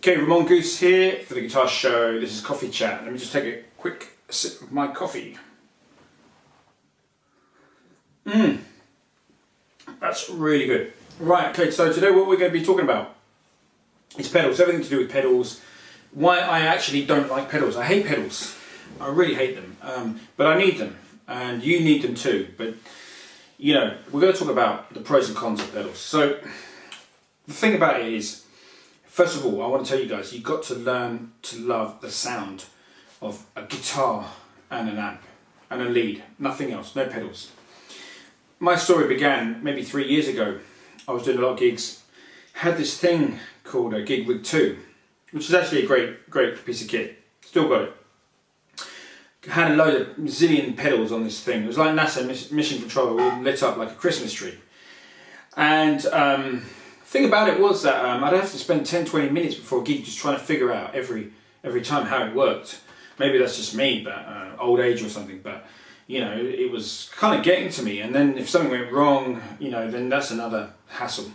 Okay, Ramon Goose here for the Guitar Show. This is Coffee Chat. Let me just take a quick sip of my coffee. That's really good. Right, okay, so today what we're going to be talking about is pedals, everything to do with pedals. Why I actually don't like pedals. I hate pedals. I really hate them. But I need them, and you need them too. But, you know, we're going to talk about the pros and cons of pedals. So, the thing about it is, first of all, I want to tell you guys, you've got to learn to love the sound of a guitar and an amp and a lead, nothing else, no pedals. My story began maybe 3 years ago. I was doing a lot of gigs, had this thing called a Gig Rig 2, which is actually a great piece of kit, still got it. Had a load of zillion pedals on this thing. It was like NASA mission control, all lit up like a Christmas tree. And thing about it was that I'd have to spend 10-20 minutes before a gig just trying to figure out every time how it worked. Maybe that's just me, but old age or something, but you know, it was kind of getting to me. And then if something went wrong, you know, then that's another hassle.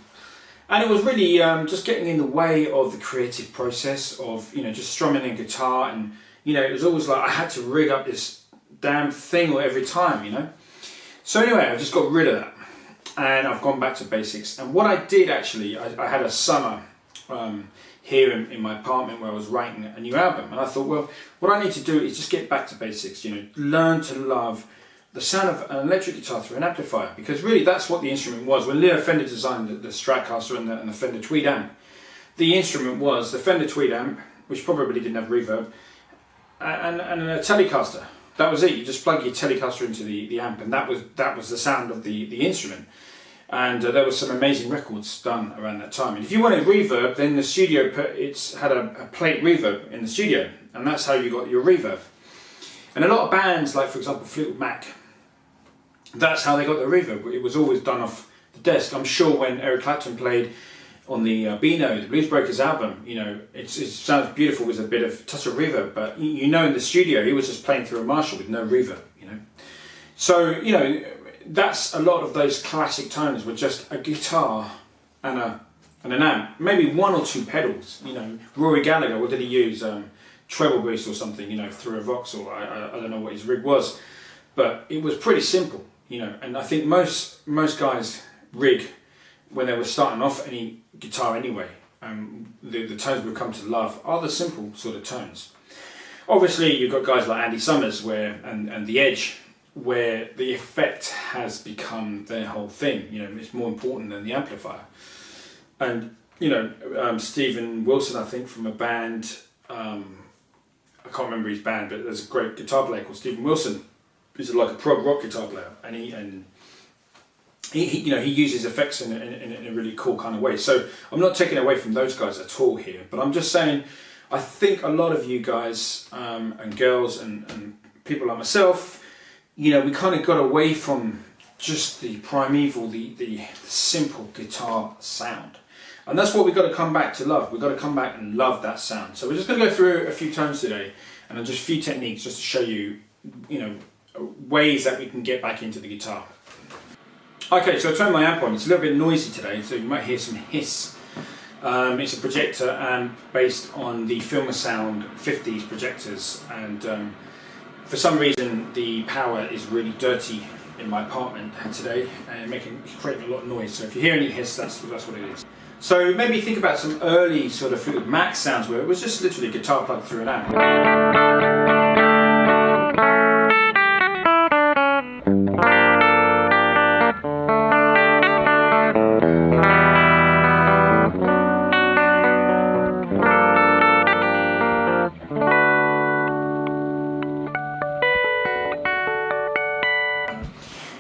And it was really just getting in the way of the creative process of, you know, just strumming a guitar. And you know, it was always like I had to rig up this damn thing every time, you know. So anyway, I just got rid of that. And I've gone back to basics. And what I did actually, I had a summer here in my apartment where I was writing a new album. And I thought, well, what I need to do is just get back to basics, you know, learn to love the sound of an electric guitar through an amplifier. Because really that's what the instrument was. When Leo Fender designed the Stratocaster and the Fender Tweed amp, the instrument was the Fender Tweed amp, which probably didn't have reverb, and a Telecaster. That was it. You just plug your Telecaster into the amp, and that was the sound of the instrument. And there were some amazing records done around that time. And if you wanted reverb, then the studio had a plate reverb in the studio, and that's how you got your reverb. And a lot of bands, like for example Fleetwood Mac, that's how they got their reverb. It was always done off the desk. I'm sure when Eric Clapton played on the Beano, the Blues Breakers album, you know, it sounds beautiful with a bit of touch of reverb, but you know, in the studio he was just playing through a Marshall with no reverb, you know. So, you know, that's a lot of those classic tones were just a guitar and an amp, maybe one or two pedals. You know, Rory Gallagher, what did he use? Treble boost or something, you know, through a Vauxhall. I don't know what his rig was, but it was pretty simple, you know. And I think most guys rig when they were starting off any guitar anyway. The tones we've come to love are the simple sort of tones. Obviously, you've got guys like Andy Summers and The Edge, where the effect has become their whole thing. You know, it's more important than the amplifier. And you know, Steven Wilson, I think, from a band, I can't remember his band, but there's a great guitar player called Steven Wilson. He's like a prog rock guitar player, and he you know, he uses effects in a really cool kind of way. So I'm not taking away from those guys at all here, but I'm just saying, I think a lot of you guys and girls and people like myself, you know, we kind of got away from just the primeval, the simple guitar sound. And that's what we've got to come back to love. We've got to come back and love that sound. So we're just going to go through a few tones today, and just a few techniques just to show you, you know, ways that we can get back into the guitar. Okay, so I turned my amp on. It's a little bit noisy today, so you might hear some hiss. It's a projector amp based on the Filmasound 50s projectors, and for some reason the power is really dirty in my apartment today and creating a lot of noise. So if you hear any hiss, that's what it is. So maybe think about some early sort of Fleetwood Mac sounds where it was just literally a guitar plugged through an amp.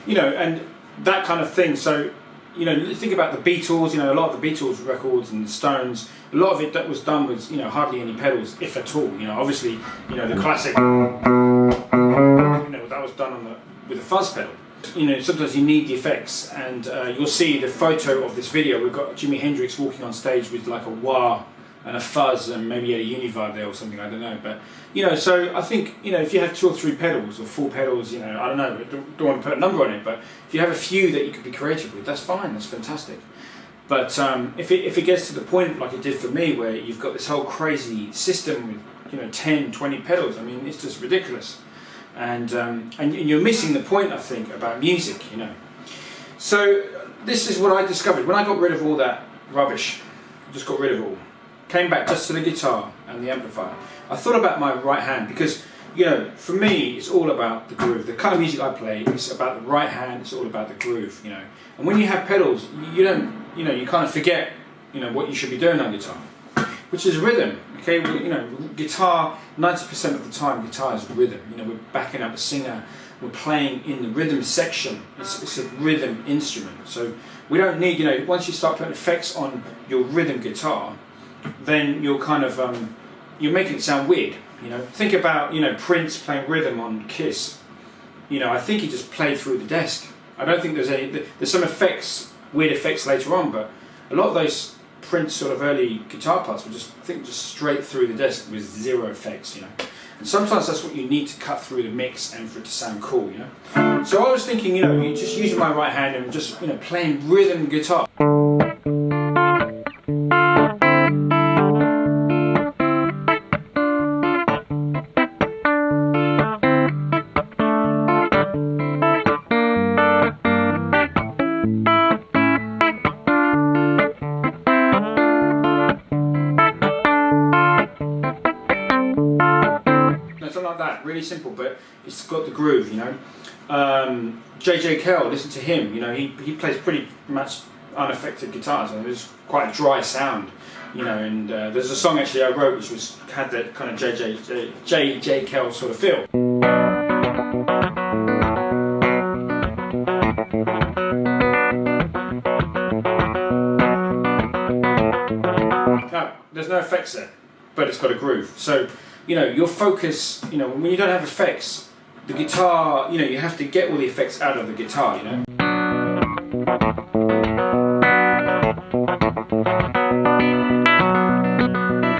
You know, and that kind of thing. So, you know, think about the Beatles. You know, a lot of the Beatles records and the Stones, a lot of it that was done with, you know, hardly any pedals, if at all. You know, obviously, you know, the classic, you know, that was done with a fuzz pedal. You know, sometimes you need the effects, and you'll see the photo of this video. We've got Jimi Hendrix walking on stage with like a wah and a fuzz, and maybe a Univibe there or something, I don't know. But you know, so I think, you know, if you have 2 or 3 pedals or 4 pedals, you know, I don't know, don't want to put a number on it, but if you have a few that you could be creative with, that's fine, that's fantastic. But if it gets to the point like it did for me, where you've got this whole crazy system with 10, 20 pedals, I mean, it's just ridiculous, and you're missing the point, I think, about music. So this is what I discovered when I got rid of all that rubbish. Just got rid of it all. Came back just to the guitar and the amplifier. I thought about my right hand because, for me, it's all about the groove. The kind of music I play, it's about the right hand. It's all about the groove. And when you have pedals, you don't, you kind of forget, what you should be doing on guitar, which is rhythm. Okay, guitar. 90% of the time, guitar is rhythm. We're backing up a singer. We're playing in the rhythm section. It's a rhythm instrument. So we don't need, once you start putting effects on your rhythm guitar, then you're kind of you're making it sound weird. Think about Prince playing rhythm on Kiss. I think he just played through the desk. I don't think there's some effects, weird effects later on, but a lot of those Prince sort of early guitar parts were just straight through the desk with zero effects. And sometimes that's what you need to cut through the mix and for it to sound cool. So I was thinking, you're just using my right hand and just playing rhythm guitar. Really simple, but it's got the groove. J.J. Cale, listen to him. He plays pretty much unaffected guitars, and it's quite a dry sound. And there's a song actually I wrote which had that kind of J.J. Cale sort of feel. Now, there's no effects there, but it's got a groove. So your focus, when you don't have effects, the guitar, you have to get all the effects out of the guitar,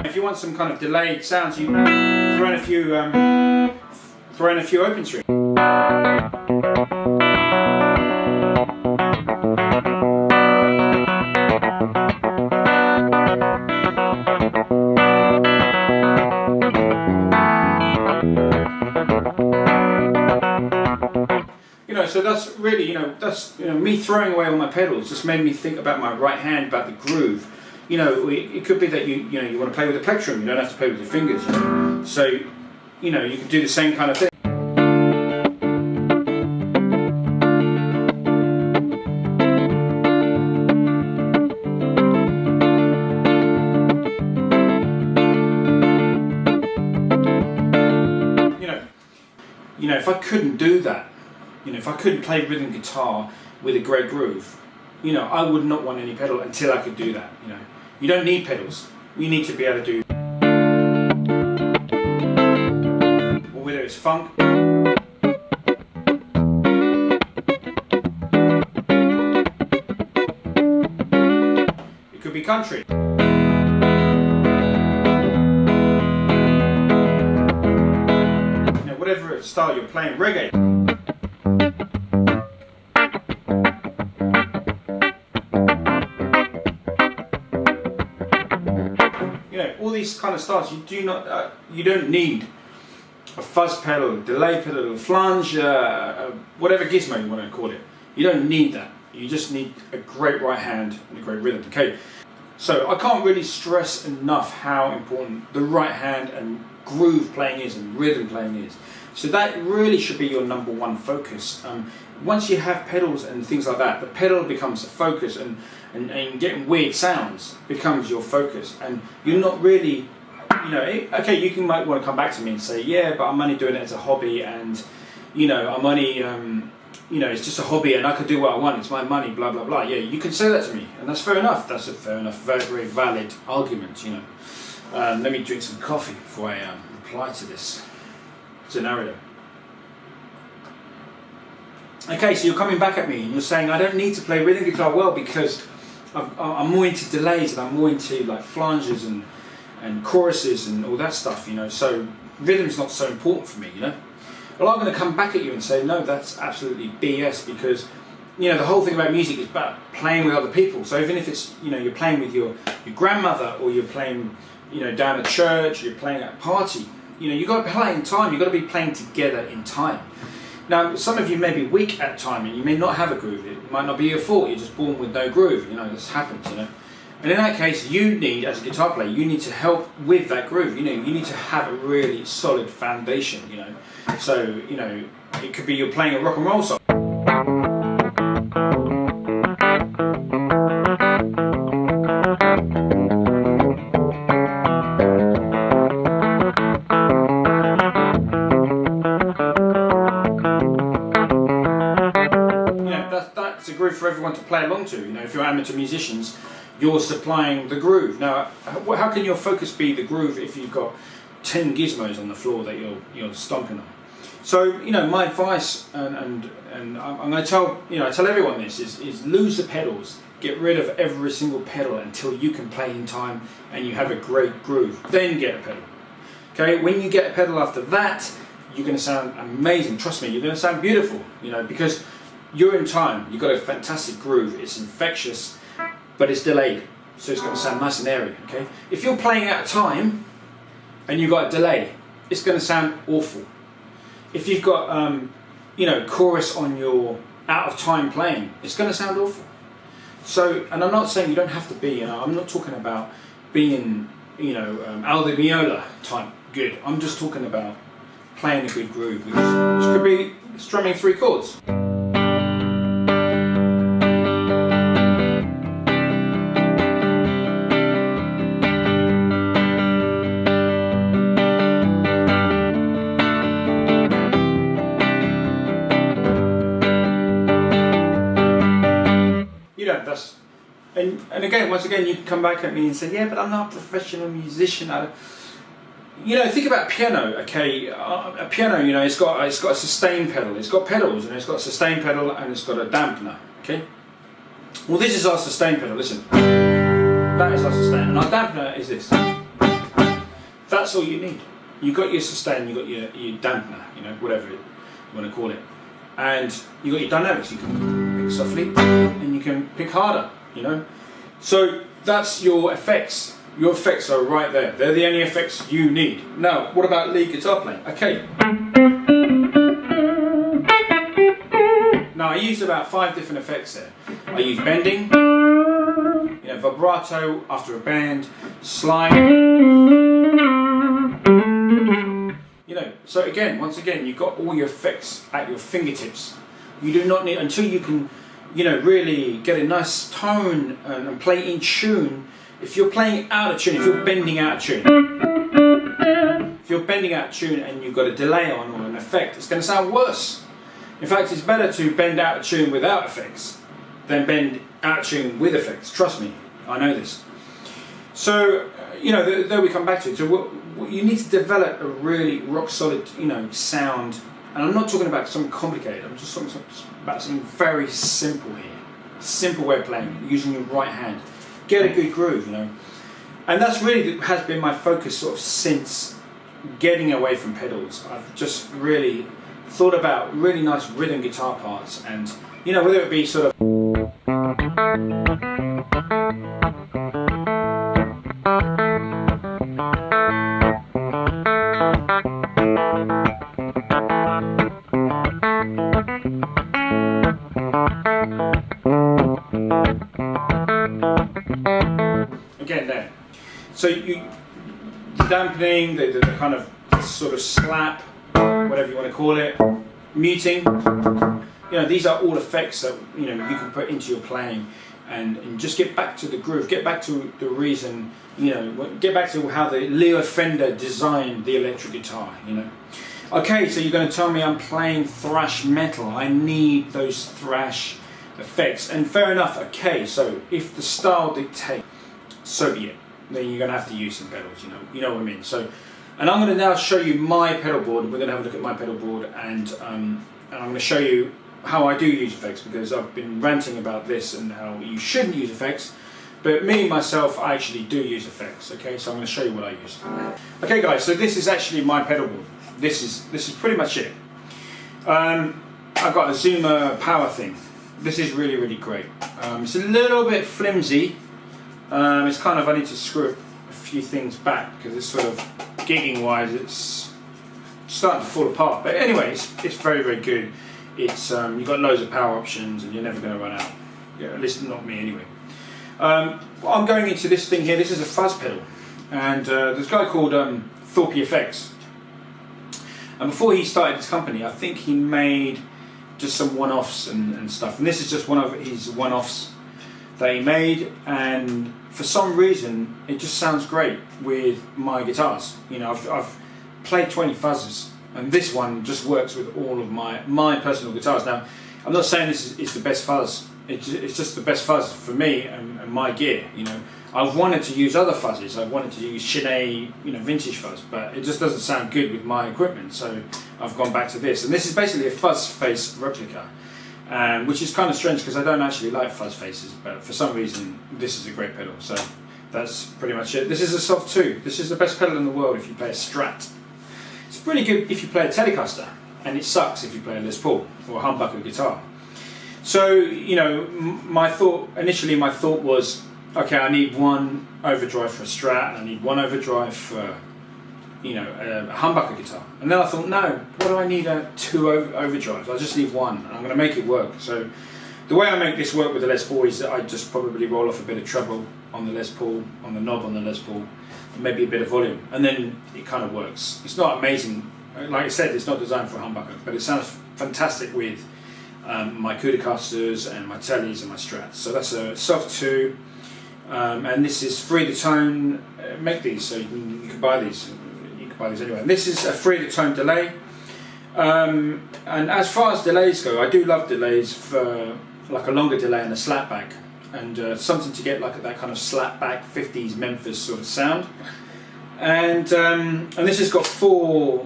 If you want some kind of delayed sounds, you throw in a few open strings. So that's really, me throwing away all my pedals just made me think about my right hand, about the groove. It could be that you want to play with a plectrum. You don't have to play with your fingers. So, you can do the same kind of thing. If I couldn't do that, if I couldn't play rhythm guitar with a great groove, I would not want any pedal until I could do that. You don't need pedals. You need to be able to do, or whether it's funk, it could be country. Whatever style you're playing, reggae. All these kind of styles, you don't need a fuzz pedal, a delay pedal, a flanger, whatever gizmo you want to call it. You don't need that. You just need a great right hand and a great rhythm. Okay, so I can't really stress enough how important the right hand and groove playing is and rhythm playing is. So that really should be your number one focus. Once you have pedals and things like that, the pedal becomes the focus, and getting weird sounds becomes your focus. And you're not really, okay, you might want to come back to me and say, yeah, but I'm only doing it as a hobby, and I'm only, it's just a hobby, and I can do what I want. It's my money, blah blah blah. Yeah, you can say that to me, and that's fair enough. That's a fair enough, very very valid argument. Let me drink some coffee before I reply to this scenario. Okay, so you're coming back at me and you're saying I don't need to play rhythm guitar well because I'm more into delays and I'm more into like flanges and choruses and all that stuff, so rhythm's not so important for me, Well, I'm going to come back at you and say no, that's absolutely BS, because you know, the whole thing about music is about playing with other people. So even if it's, you know, you're playing with your grandmother, or you're playing, you know, down at church, or you're playing at a party, you know, you've got to play in time. You've got to be playing together in time. Now, some of you may be weak at time and you may not have a groove. It might not be your fault. You're just born with no groove. You know, this happens, you know. And in that case, you need, as a guitar player, you need to help with that groove. You know, you need to have a really solid foundation, you know. So, you know, it could be you're playing a rock and roll song. That's a groove for everyone to play along to. You know, if you're amateur musicians, you're supplying the groove. Now, how can your focus be the groove if you've got 10 gizmos on the floor that you're stomping on? So, you know, my advice, and I'm going to tell, you know, I tell everyone this, is lose the pedals. Get rid of every single pedal until you can play in time and you have a great groove. Then get a pedal. Okay, when you get a pedal after that, you're going to sound amazing. Trust me, you're going to sound beautiful, you know, because you're in time. You've got a fantastic groove. It's infectious, but it's delayed, so it's going to sound nice and airy. Okay, if you're playing out of time and you've got a delay, it's going to sound awful. If you've got you know, chorus on your out of time playing, it's going to sound awful. So, and I'm not saying you don't have to be, you know, I'm not talking about being, you know, Aldo Meola type good. I'm just talking about playing a good groove, which could be strumming 3 chords. That's, and again, once again, you can come back at me and say, yeah, but I'm not a professional musician. You know, think about piano. Okay, a piano, you know, it's got a sustain pedal. It's got pedals, and it's got a sustain pedal, and it's got a dampener. Okay. Well, this is our sustain pedal. Listen, that is our sustain, and our dampener is this. That's all you need. You got your sustain, you got your dampener, you know, whatever you want to call it, and you got your dynamics. You can pick softly, and you can pick harder. You know, so that's your effects. Your effects are right there. They're the only effects you need. Now, what about lead guitar playing? Okay. Now, I used about 5 different effects there. I use bending, you know, vibrato after a bend, slide. You know, so again, once again, you've got all your effects at your fingertips. You do not need, until you can, you know, really get a nice tone and play in tune. If you're playing out of tune, if you're bending out of tune, and you've got a delay on or an effect, it's going to sound worse. In fact, it's better to bend out of tune without effects than bend out of tune with effects. Trust me, I know this. So, you know, there we come back to it. So you need to develop a really rock solid, you know, sound. And I'm not talking about something complicated. I'm just talking about something very simple here. Simple way of playing, using your right hand. Get a good groove, you know. And that's really has been my focus sort of since getting away from pedals. I've just really thought about really nice rhythm guitar parts, and, you know, whether it be sort of again there. So the dampening, the kind of sort of slap, whatever you want to call it, muting, you know, these are all effects that, you know, you can put into your playing, and just get back to the groove, get back to the reason, you know, get back to how the Leo Fender designed the electric guitar, you know. Okay, so you're going to tell me I'm playing thrash metal, I need those thrash effects, and fair enough. Okay, so if the style dictates, so be it. Then you're going to have to use some pedals, you know what I mean. So, and I'm going to now show you my pedal board. We're going to have a look at my pedal board, and I'm going to show you how I do use effects, because I've been ranting about this and how you shouldn't use effects, but me myself, I actually do use effects. Okay, so I'm going to show you what I use. Okay, guys, so this is actually my pedal board. This is pretty much it. I've got a Zuma power thing. this is really, really great. It's a little bit flimsy. It's kind of, I need to screw a few things back because it's sort of gigging wise, it's starting to fall apart. But anyway, it's very, very good. It's you've got loads of power options and you're never going to run out. Yeah, at least not me anyway. I'm going into this thing here. This is a fuzz pedal, and there's a guy called Thorpe Effects. And before he started his company, I think he made just some one-offs and stuff. And this is just one of his one-offs that he made. And for some reason, it just sounds great with my guitars. You know, I've played 20 fuzzes, and this one just works with all of my personal guitars. Now, I'm not saying this is the best fuzz. It's just the best fuzz for me and my gear. You know, I've wanted to use other fuzzes. I've wanted to use Shinee, you know, vintage fuzz, but it just doesn't sound good with my equipment. So I've gone back to this, and this is basically a fuzz face replica, which is kind of strange because I don't actually like fuzz faces, but for some reason this is a great pedal. So that's pretty much it. This is a Soft 2. This is the best pedal in the world if you play a Strat. It's pretty good if you play a Telecaster, and it sucks if you play a Les Paul or a humbucker guitar. So, you know, initially my thought was, okay, I need one overdrive for a Strat, and I need one overdrive for, you know, a humbucker guitar. And then I thought, no, what do I need two overdrives? I just need one, and I'm going to make it work. So the way I make this work with the Les Paul is that I just probably roll off a bit of treble on the Les Paul, on the knob on the Les Paul, and maybe a bit of volume, and then it kind of works. It's not amazing. Like I said, it's not designed for a humbucker, but it sounds fantastic with my Cudicasters and my Tellies and my Strats. So that's a Soft 2, and this is free to tone. Make these, so you can buy these. You can buy these anyway. And this is a free to tone delay. And as far as delays go, I do love delays for like a longer delay and a slapback, and something to get like that kind of slapback 50s Memphis sort of sound. And this has got four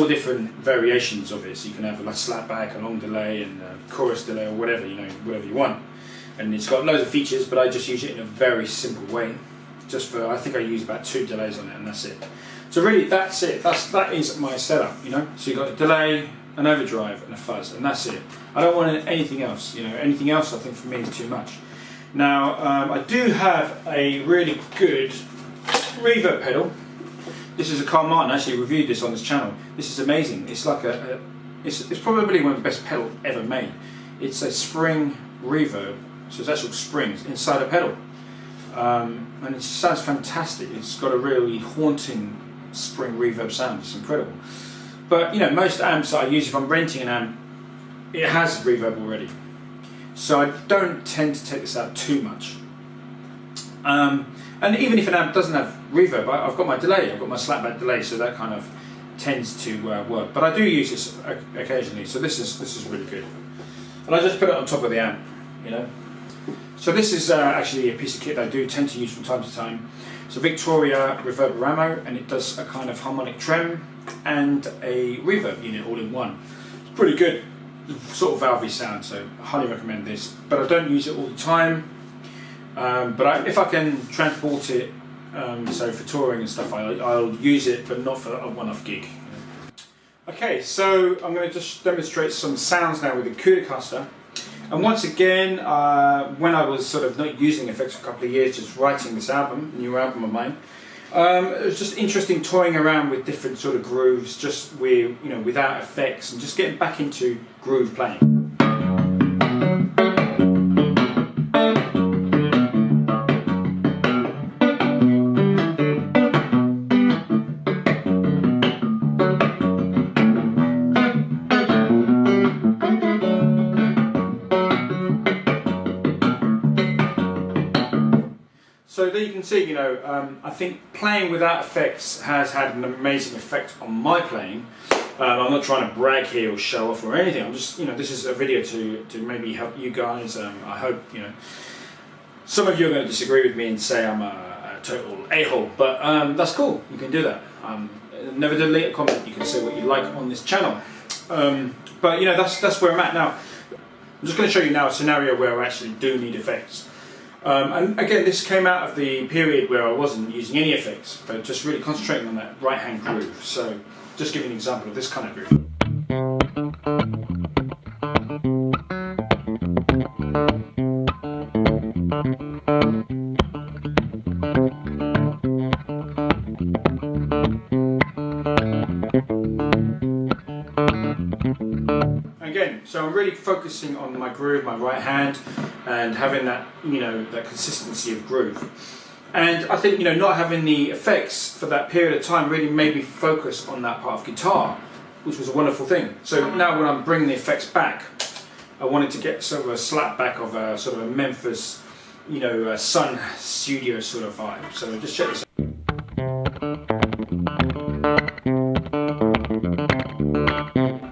different variations of it. So you can have a slapback, a long delay, and a chorus delay, or whatever, you know, whatever you want. And it's got loads of features, but I just use it in a very simple way. Just for, I think I use about 2 delays on it, and that's it. So really, that's it. That is my setup, you know. So you've got a delay, an overdrive, and a fuzz, and that's it. I don't want anything else, you know. Anything else, I think, for me is too much. Now, I do have a really good reverb pedal. This is a Carl Martin. I actually reviewed this on this channel. This is amazing. It's like it's probably one of the best pedals ever made. It's a spring reverb, so it's actual springs inside a pedal, and it sounds fantastic. It's got a really haunting spring reverb sound. It's incredible. But you know, most amps that I use, if I'm renting an amp, it has reverb already, so I don't tend to take this out too much. And even if an amp doesn't have reverb, I've got my delay, I've got my slapback delay, so that kind of tends to work. But I do use this occasionally, so this is really good. And I just put it on top of the amp, you know. So this is actually a piece of kit that I do tend to use from time to time. It's a Victoria Reverberamo, and it does a kind of harmonic trem and a reverb unit all in one. It's pretty good, sort of valvey sound, so I highly recommend this. But I don't use it all the time. But if I can transport it, so for touring and stuff, I'll use it, but not for a one-off gig. Okay, so I'm going to just demonstrate some sounds now with the Cudacaster. And once again, when I was sort of not using effects for a couple of years, just writing this album, new album of mine, it was just interesting toying around with different sort of grooves, just with, you know, without effects, and just getting back into groove playing. So there you can see, you know, I think playing without effects has had an amazing effect on my playing. I'm not trying to brag here or show off or anything. I'm just, you know, this is a video to maybe help you guys. I hope, you know, some of you are going to disagree with me and say I'm a total a-hole, but that's cool. You can do that. Never delete a comment. You can say what you like on this channel. But you know, that's where I'm at now. I'm just going to show you now a scenario where I actually do need effects. And again, this came out of the period where I wasn't using any effects, but just really concentrating on that right-hand groove. So, just give you an example of this kind of groove. So I'm really focusing on my groove, my right hand, and having that, that consistency of groove. And I think, not having the effects for that period of time really made me focus on that part of guitar, which was a wonderful thing. So now when I'm bringing the effects back, I wanted to get sort of a slap back of a sort of a Memphis, Sun studio sort of vibe. So just check this out.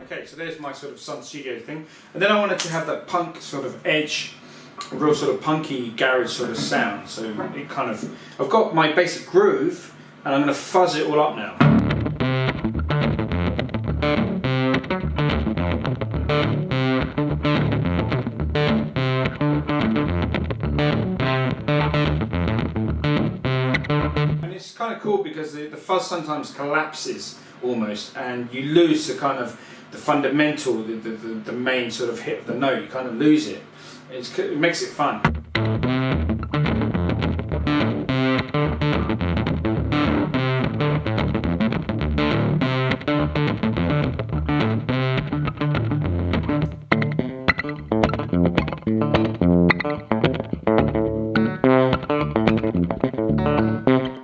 Okay, so there's my sort of Sun studio thing. And then I wanted to have that punk sort of edge, a real sort of punky garage sort of sound. So it kind of, I've got my basic groove and I'm going to fuzz it all up now. And it's kind of cool because the fuzz sometimes collapses almost, and you lose the kind of the fundamental, the main sort of hit of the note. You kind of lose it. It makes it fun.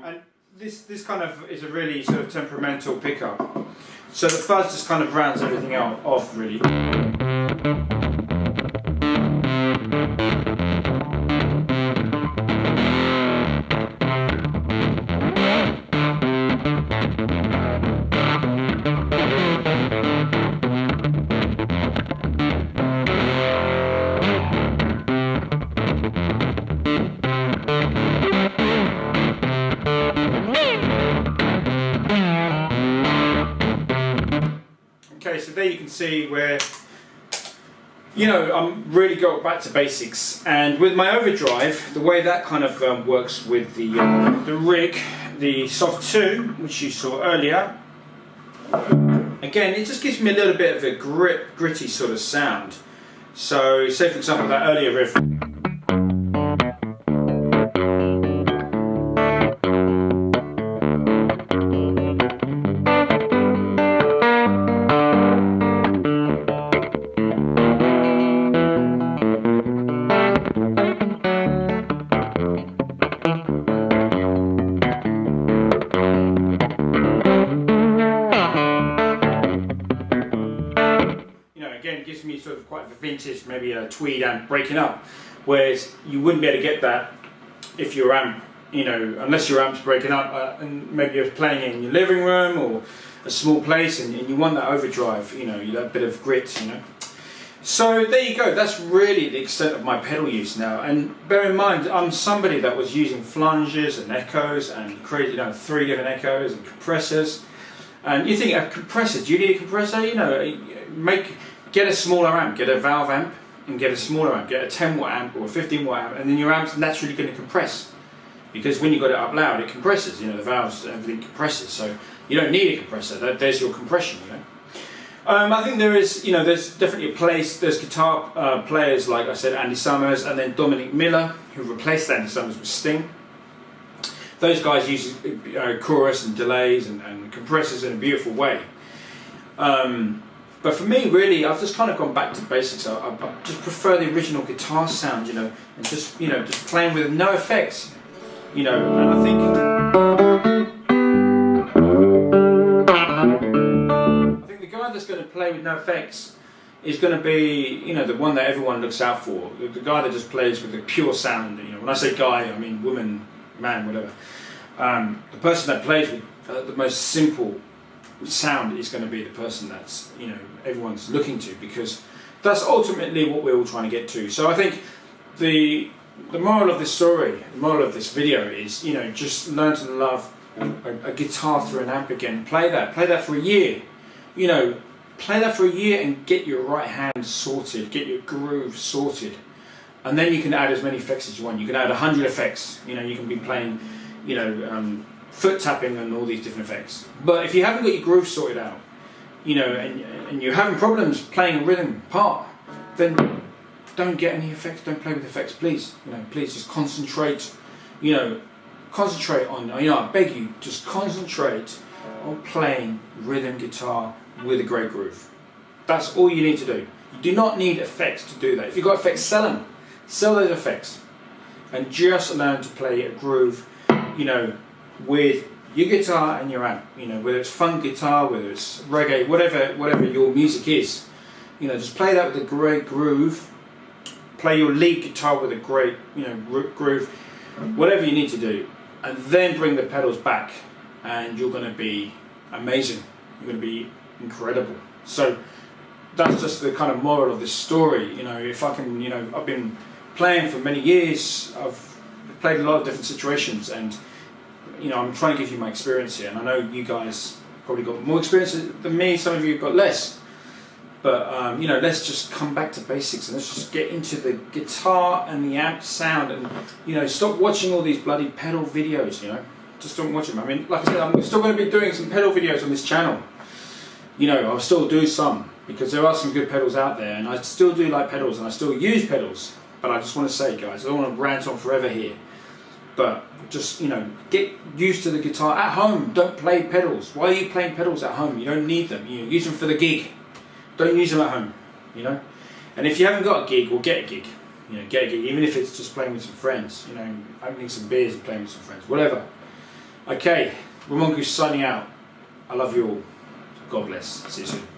And this kind of is a really sort of temperamental pickup. So the fuzz just kind of rounds everything off really. Okay, so there you can see where, I'm really going back to basics. And with my overdrive, the way that kind of works with the rig, the Soft 2, which you saw earlier, again, it just gives me a little bit of a gritty sort of sound. So, say for example, that earlier riff. Again, gives me sort of quite a vintage, maybe a tweed amp breaking up, whereas you wouldn't be able to get that if your amp, unless your amp's breaking up, and maybe you're playing in your living room or a small place, and you want that overdrive, that bit of grit, So there you go. That's really the extent of my pedal use now. And bear in mind, I'm somebody that was using flanges and echoes and created 3 different echoes and compressors. And you think, a compressor? Do you need a compressor? Get a smaller amp, get a valve amp, and get a smaller amp, get a 10 watt amp or a 15 watt amp, and then your amp's naturally going to compress. Because when you got it up loud, it compresses, the valves, everything compresses, so you don't need a compressor, there's your compression, I think there is, there's definitely a place, there's guitar players like I said, Andy Summers, and then Dominic Miller, who replaced Andy Summers with Sting. Those guys use chorus and delays and compressors in a beautiful way. But for me, really, I've just kind of gone back to basics. I just prefer the original guitar sound, and just just playing with no effects, and I think the guy that's going to play with no effects is going to be, the one that everyone looks out for. The guy that just plays with the pure sound. When I say guy, I mean woman, man, whatever. The person that plays with the most simple sound is going to be the person that's everyone's looking to, because that's ultimately what we're all trying to get to. So I think the moral of this story, the moral of this video is just learn to love a guitar through an amp again. Play that for a year, play that for a year and get your right hand sorted, get your groove sorted, and then you can add as many effects as you want. You can add 100 effects. You can be playing foot tapping and all these different effects. But if you haven't got your groove sorted out, and you're having problems playing a rhythm part, then don't get any effects, don't play with effects, please. Please just concentrate, concentrate on, I beg you, just concentrate on playing rhythm guitar with a great groove. That's all you need to do. You do not need effects to do that. If you've got effects, sell them. Sell those effects. And just learn to play a groove, you know, with your guitar and your amp. You know, whether it's funk guitar, whether it's reggae, whatever your music is. You know, just play that with a great groove. Play your lead guitar with a great, you know, groove. Whatever you need to do. And then bring the pedals back. And you're going to be amazing. You're going to be incredible. So that's just the kind of moral of this story. You know, if I can, you know, I've been playing for many years. I've played a lot of different situations, and you know, I'm trying to give you my experience here. And I know you guys probably got more experience than me. Some of you have got less. But you know, let's just come back to basics and let's just get into the guitar and the amp sound, and you know, stop watching all these bloody pedal videos. You know, just don't watch them. I mean, like I said, I'm still going to be doing some pedal videos on this channel. You know, I'll still do some because there are some good pedals out there, and I still do like pedals and I still use pedals. But I just want to say, guys, I don't want to rant on forever here. But just, you know, get used to the guitar at home. Don't play pedals. Why are you playing pedals at home? You don't need them. You use them for the gig. Don't use them at home. You know. And if you haven't got a gig, well, get a gig. You know, get a gig, even if it's just playing with some friends. You know, opening some beers and playing with some friends. Whatever. Okay, Ramon Goose signing out. I love you all. God bless. See you soon.